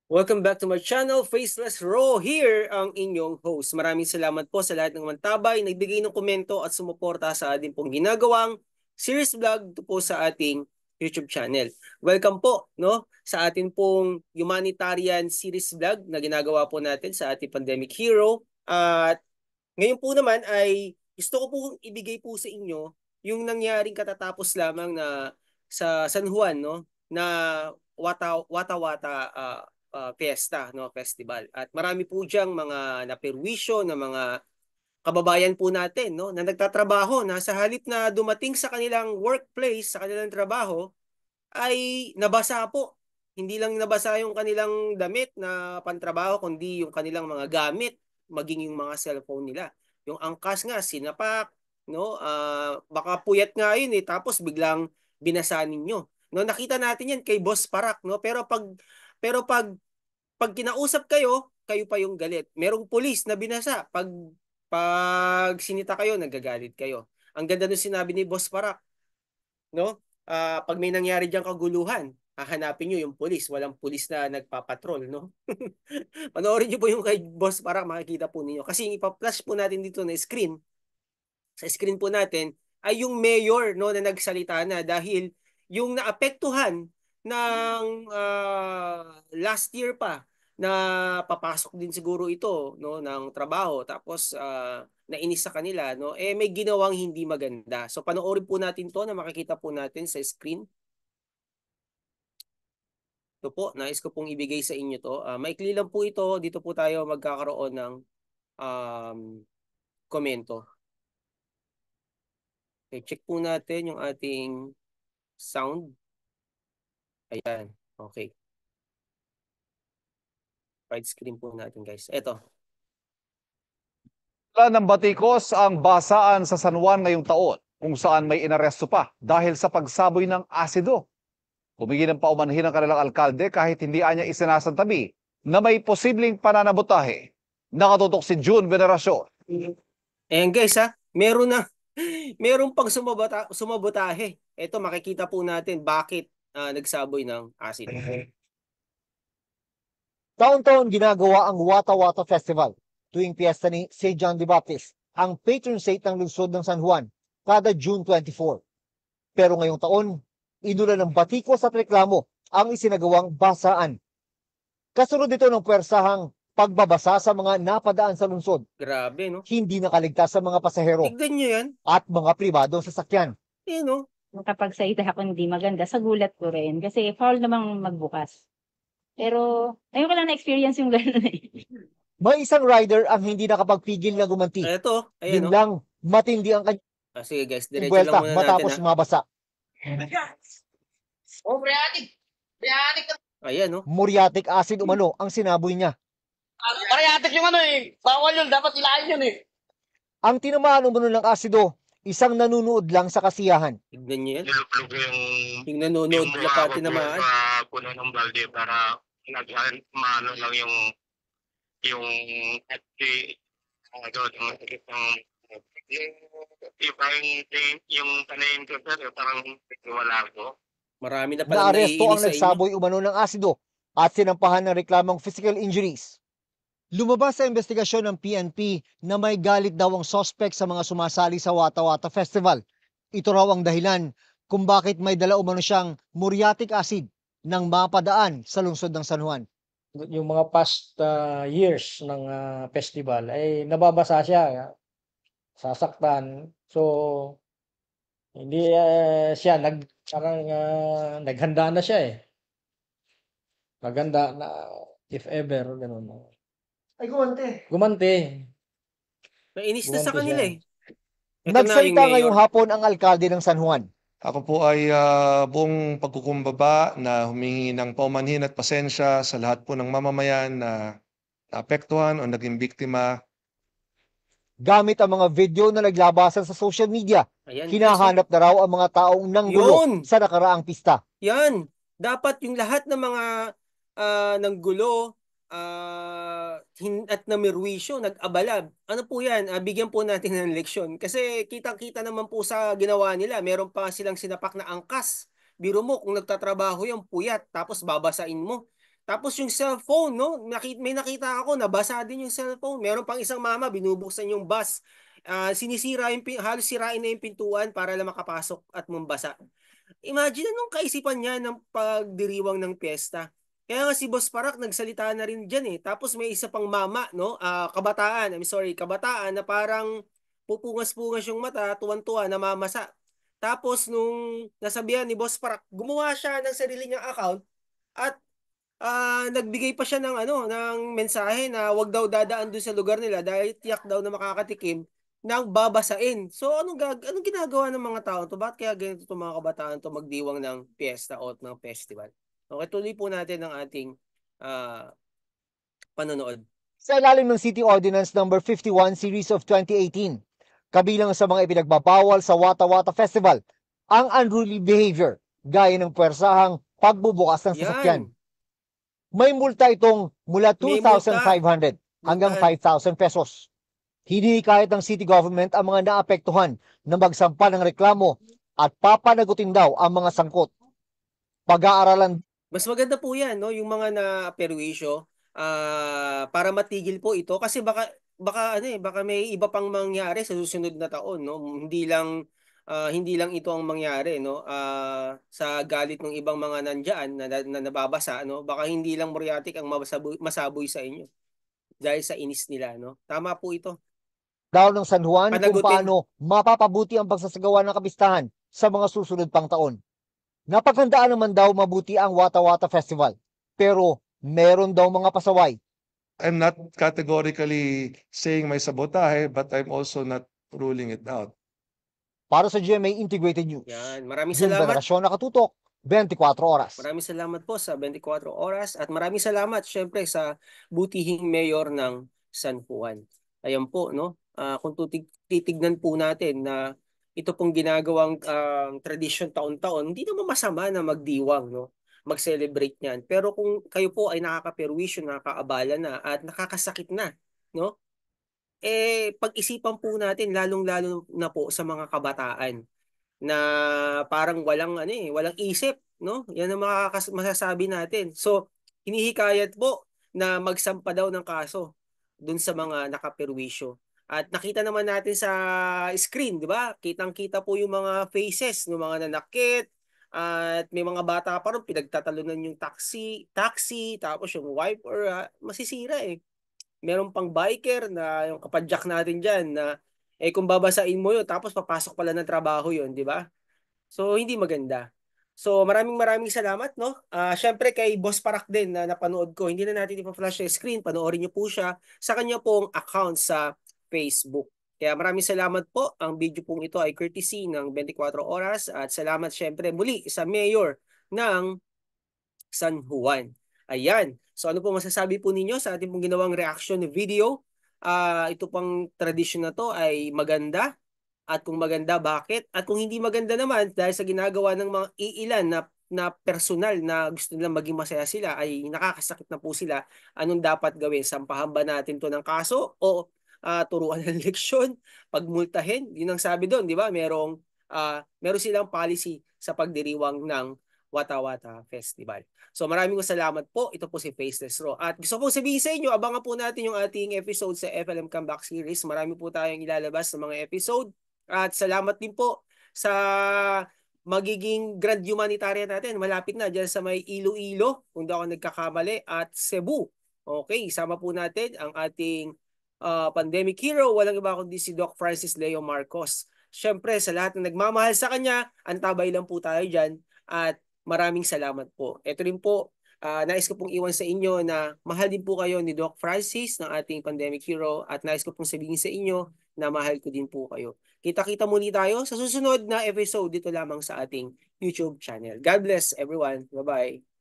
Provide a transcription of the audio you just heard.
Welcome back to my channel, Faceless Raw. Here ang inyong host. Maraming salamat po sa lahat ng mantabay, nagbigay ng komento at sumuporta sa ating pong ginagawang series vlog po sa ating YouTube channel. Welcome po no sa ating pong humanitarian series vlog na ginagawa po natin sa ating pandemic hero. At ngayon po naman ay gusto ko po ibigay po sa inyo yung nangyaring katatapos lamang na sa San Juan no na Wata-Wata fiesta no festival. At marami po diyang mga naperwisyo na mga kababayan po natin no na nagtatrabaho na sa halip na dumating sa kanilang workplace, sa kanilang trabaho ay nabasa po. Hindi lang nabasa yung kanilang damit na pantrabaho, kundi yung kanilang mga gamit, maging yung mga cellphone nila. Yung angkas nga, sinapak, no? Baka puyat nga yun eh, tapos biglang binasa ninyo. No, nakita natin yan kay Boss Parak, no? Pero pag kinausap kayo, kayo pa yung galit. Merong pulis na binasa. Pag sinita kayo, nagagalit kayo. Ang ganda nung sinabi ni Boss Parak, no? Pag may nangyari diyang kaguluhan, hahanapin niyo yung pulis. Walang pulis na nagpapatrol, no? Panoorin niyo po yung kay Boss para makikita po ninyo. Kasi ipa-flash po natin dito na screen. Sa screen po natin ay yung mayor no na nagsalita na dahil yung naapektuhan ng last year pa na papasok din siguro ito no ng trabaho tapos nainis sa kanila no may ginawang hindi maganda. So panoorin po natin 'to na makikita po natin sa screen. Ito po, nais ko pong ibigay sa inyo 'to. Maikli lang po ito. Dito po tayo magkakaroon ng um, komento. Okay, check po natin yung ating sound. Ayan. Okay. Widescreen po natin guys. Ito. Wala ng batikos ang basaan sa San Juan ngayong taon kung saan may inaresto pa dahil sa pagsaboy ng asido. Humingi ng paumanhin ang kanilang alkalde kahit hindi anya isinasantabi na may posibleng pananabotahe. Nakatutok si June Veneracion. Ayan guys ha. Meron na. Meron pang sumabotahe. Ito makikita po natin bakit nagsaboy ng acid. Taon-taon ginagawa ang Wata-Wata Festival tuwing piyesta ni St. John the Baptist, ang patron saint ng lungsod ng San Juan, kada June 24. Pero ngayong taon, inulan ng batikos at reklamo ang isinagawang basaan. Kasunod ito ng pwersahang pagbabasa sa mga napadaan sa lungsod, Grabe no. hindi nakaligtas sa mga pasahero Tignan nyo yan. at mga pribadong sasakyan. Ayan no. Kapag salita ako hindi maganda, sa gulat ko rin. Kasi foul namang magbukas. Pero, ayun ko lang na-experience yung gano'n eh. May isang rider ang hindi nakapagpigil na gumanti. Ito. Ayan Yun no. lang, matindi ang kanyang Sige guys, diretso lang buwelta muna natin matapos ha. mabasa. Oh, Briatic! Briatic! Ayan no. Muriatic acid umano ang sinaboy niya. Briatic yung ano eh. Bawal yun. Dapat ilahin yun eh. Ang tinamaan umano ng asido, isang nanunood lang sa kasiyahan. Tignan nyo yan. Niluplugo Yung nanonood yung na pati naman. sa puno ng balde para maano lang yung kasi doon yung masakit ng yung ibang yung panayin ko sir parang wala ko. Marami na palang Naaresto ang naiinis sa inyo. nagsaboy umano ng asido at sinampahan ng reklamong physical injuries. Lumabas sa investigasyon ng PNP na may galit daw ang suspect sa mga sumasali sa Wata-Wata Festival. Ito raw ang dahilan kung bakit may dala umano siyang muriatic acid nang mapadaan sa lungsod ng San Juan. Yung mga past years ng festival ay nababasa siya, sasaktan. So hindi siya naghanda na siya eh. Maganda na if ever ganun. Ay, gumante. Gumante. Nainis na sa Gumante kanila siya. eh. Ito na yung Nagsalita mayor. ngayong hapon ang alkalde ng San Juan. Ako po ay buong pagkukumbaba na humingi ng paumanhin at pasensya sa lahat po ng mamamayan na naapektuhan o naging biktima. Gamit ang mga video na naglabasan sa social media, Ayan. hinahanap na raw ang mga taong nanggulo Yun. sa nakaraang pista. Yan. Dapat yung lahat ng mga nanggulo at namirwisyo, nag-abala. Ano po yan? Bigyan po natin ng leksyon. Kasi kitang-kita naman po sa ginawa nila. Meron pa silang sinapak na angkas. Biro mo, kung nagtatrabaho yung puyat, tapos babasain mo. Tapos yung cellphone, no? May nakita ako, nabasa din yung cellphone. Meron pang isang mama, binubuksan yung bus. Sinisira halos sirain na yung pintuan para lang makapasok at mambasa. Imagine anong kaisipan niya ng pagdiriwang ng piyesta. Kaya nga si Boss Parak nagsalita na rin dyan eh. Tapos may isa pang mama, no? Kabataan na parang pupungas-pungas yung mata, tuwan-tuwa, namamasa. Tapos nung nasabihan ni Boss Parak, gumawa siya ng sarili niyang account at nagbigay pa siya ng mensahe na wag daw dadaan doon sa lugar nila dahil tiyak daw na makakatikim ng babasain. So anong ginagawa ng mga tao to? Bakit kaya ganito itong mga kabataan to magdiwang ng piyesta o ng festival? Okay, tuloy po natin ang ating ah, panonood. Sa ilalim ng City Ordinance number 51 Series of 2018, kabilang sa mga ipinagbabawal sa Wata Wata Festival ang unruly behavior gaya ng puwersahang pagbubukas ng sasakyan. Yan. May multa itong mula May multa. 2,500 hanggang 5,000 pesos. Hinihikayat ng city government ang mga naapektuhan na magsampa ng reklamo at papanagutin daw ang mga sangkot. Pag-aaralan Mas maganda po yan, no? Yung mga na-perwisyo para matigil po ito kasi baka may iba pang mangyari sa susunod na taon, no? Hindi lang ito ang mangyari, no? Sa galit ng ibang mga nandiyan na nababasa, no? Baka hindi lang muriatic ang masaboy sa inyo dahil sa inis nila, no? Tama po ito. daw ng San Juan kung Panagutin. paano mapapabuti ang pagsasagawa ng kapistahan sa mga susunod pang taon. Napaghandaan naman daw mabuti ang Wata Wata Festival, pero meron daw mga pasaway. I'm not categorically saying may sabotahe, but I'm also not ruling it out. Para sa GMA Integrated News, Yan. Maraming Jun salamat. Veneracion, nakatutok, 24 oras. Maraming salamat po sa 24 oras at maraming salamat syempre sa butihing mayor ng San Juan. Ayan po, no? Kung titignan po natin na ito pong ginagawang tradisyon taon-taon, hindi naman masama na magdiwang, no? Mag-celebrate niyan. Pero kung kayo po ay nakakaperwisyo, nakakaabala na at nakakasakit na, no? Pag-isipan po natin lalong-lalo na po sa mga kabataan na parang walang isip, no? Yan ang masasabi natin. So, hinihikayat po na magsampa daw ng kaso dun sa mga nakaperwisyo. At nakita naman natin sa screen, di ba? Kitang-kita po yung mga faces ng mga nanakit at may mga bata pa rin pinagtatalunan yung taxi, tapos yung wiper, masisira eh. Meron pang biker na yung kapadyak natin dyan na kung babasain mo yun tapos papasok pala ng trabaho yun, di ba? So, hindi maganda. So, maraming salamat, no? Syempre kay Boss Parak din na napanood ko. Hindi na natin ipa-flash sa screen. Panoorin niyo po siya sa kanya pong account sa Facebook. Kaya maraming salamat po. Ang video pong ito ay courtesy ng 24 oras. At salamat syempre muli sa Mayor ng San Juan. Ayan. So, ano po masasabi po ninyo sa ating pong ginawang reaction video? Ito pang tradisyon na to ay maganda. At kung maganda, bakit? At kung hindi maganda naman, dahil sa ginagawa ng mga iilan na personal na gusto nilang maging masaya sila, ay nakakasakit na po sila, anong dapat gawin? Sampahan ba natin to ng kaso? O turuan ng leksyon? Pagmultahin? Yun ang sabi doon, di ba? Meron silang policy sa pagdiriwang ng Wata Wata Festival. So maraming salamat po. Ito po si Faceless Raw. At gusto ko sabihin sa inyo, abangan po natin yung ating episode sa FLM Comeback Series. Marami po tayong ilalabas ng mga episode. At salamat din po sa magiging grand humanitarian natin. Malapit na dyan sa may Iloilo, kung di ako nagkakamali, at Cebu. Okay, isama po natin ang ating pandemic hero. Walang iba kundi si Doc Francis Leo Marcos. Siyempre, sa lahat ng nagmamahal sa kanya, antabay lang po tayo dyan. At maraming salamat po. Ito rin po, nais ko pong iwan sa inyo na mahal din po kayo ni Doc Francis ng ating pandemic hero at nais ko pong sabihin sa inyo na mahal ko din po kayo. Kita-kita muli tayo sa susunod na episode dito lamang sa ating YouTube channel. God bless everyone. Bye-bye.